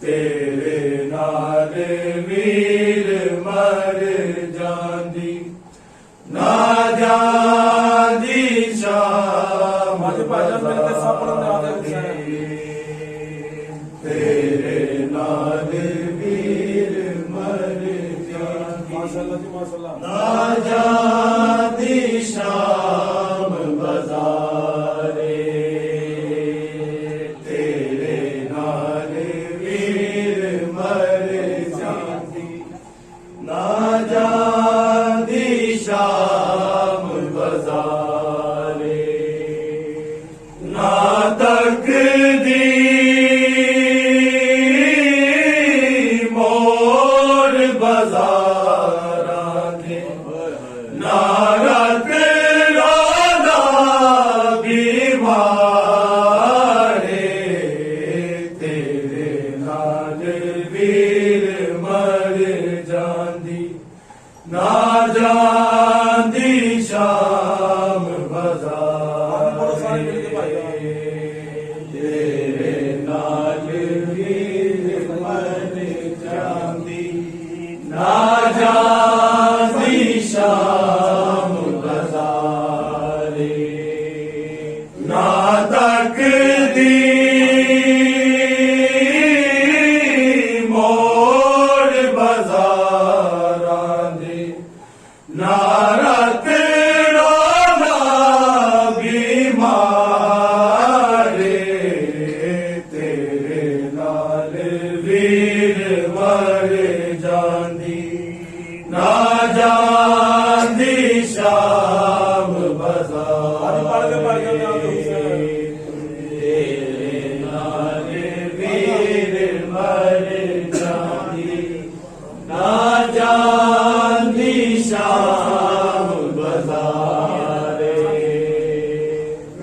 तेरे नाल वीर मर जांदी ना जांदी शाम तेरे नाल वीर मर जांदी ना जांदी शाम बजारे तेरे नाल वीर मर जांदी ना जांदी शाम बजारे ना तकदी मोर बजारां दे ना रात रोना बीमारे तेरे नाल वीर मर जांदी ना जांदी शाम बजारे तेरे नाल वीर मर जांदी ना जांदी शाम बजारे ना तकदी मोर बजारां दे ना रात रोना बीमारे तेरे नाल वीर मर जांदी ना जांदी शाम बजारे तेरे नाल वीर मर जांदी ना जांदी शाम बजारे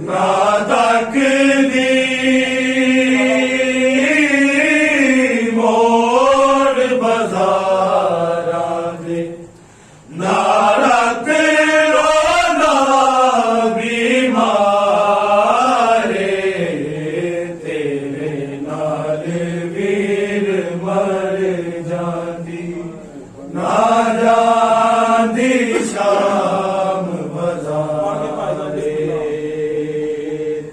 ना तकदी मोर बजारां दे ना रात रोना बीमारे तेरे नाल वीर मर जांदी ना जांदी शाम बजारे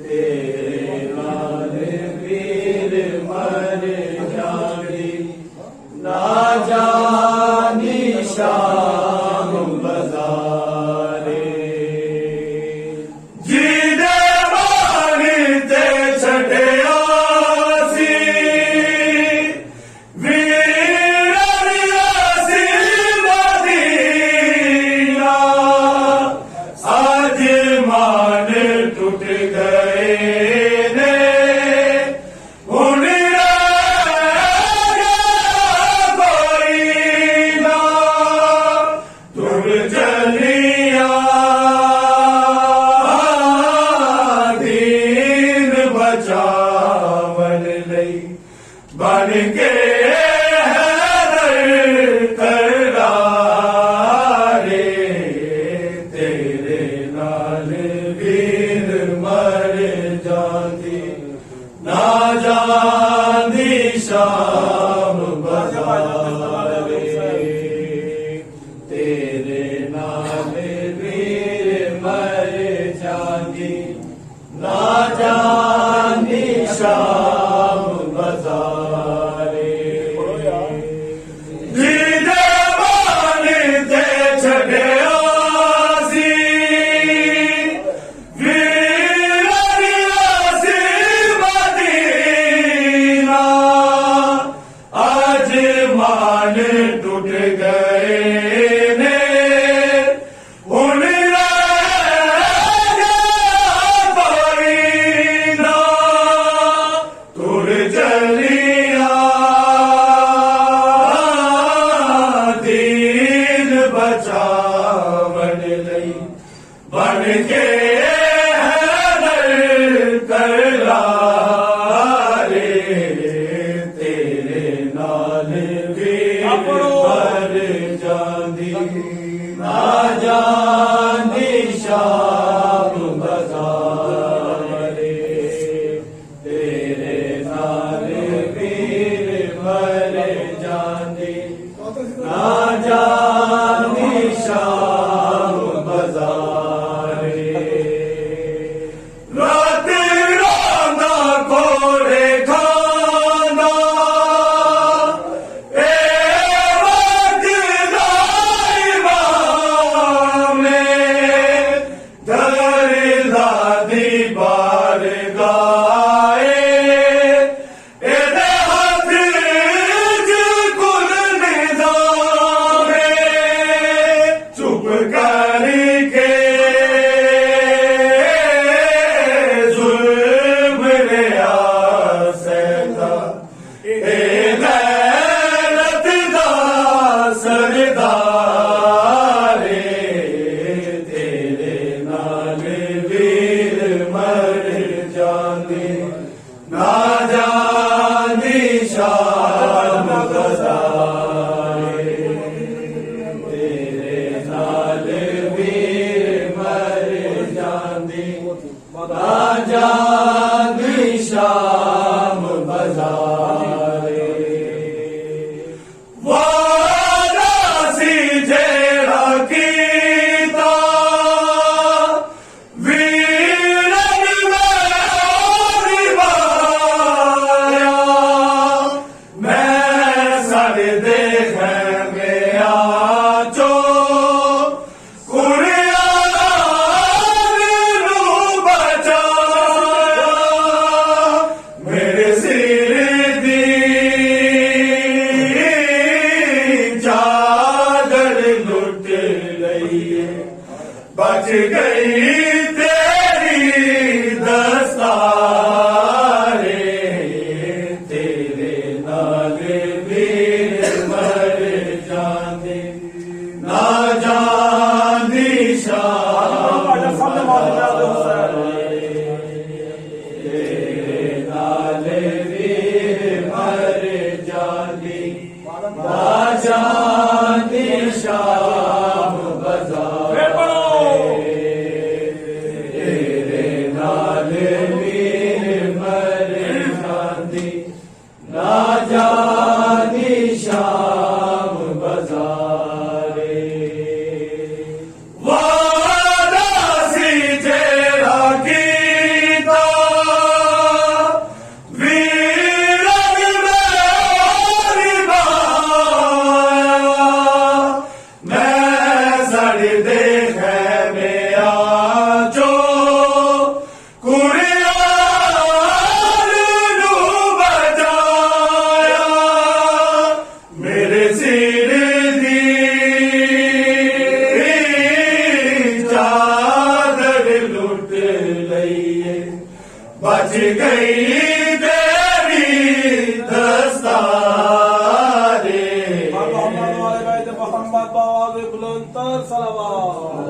तेरे नाल वीर मर जांदी ना जांदी शाम बजारे जिदे मानी ते छड़िया सी वीरनिया सी मदीना आज मान टूट गए ने हुन कोई ना तुम चलिया दीन बचावन लई बन के करारे तेरे नाल वीर मर जांदी ना जांदी शाम बजारे तेरे नाल वीर मर जांदी ना जांदी शाम बजारे जिदे मानी ते छड़िया सी वीरनिया सी मदीना आज मान टूट गए ने हुन कोई ना तुर चलिया दीन बचावन लई बन के करारे तेरे नाल वीर मर जांदी ना जांदी शाम बजारे तेरे नाल वीर जानी ना जानी शाम बाजारे रात राना कोड़े खाना ए वक्त दाइवा में धरला दीवार गाए चुप करके जुल्म रे आसदा ए गैरत दा सरदारे तेरे नाल वीर मर जांदे ना जांदी शाम गज़ारे तेरे नाल वीर मर जांदी ना जांदी शाम बाज़ारे वादा सी जेड़ा कीता वीरन में निभाया मैं सारे देखे में आचो मेरे सिर दी चादर लुट लईए बच गई तेरी दस्तारे तेरे नाल वीर मर जांदे ना जांदी शाम तेरे नाल वीर मर जांदी ना जांदी शाम बाज़ारे तेरे नाल वीर मर जांदी ना जांदी शाम बाज़ारे वादा सी जेड़ा कीता वीरन में निभाया मैं साड़ी देखे में आचो कुरियान नू बचाया मेरे सिर दी चादर लुट लईए बच गई तेरी दस्तारे Muhammad Bawa Bulantar Salawat.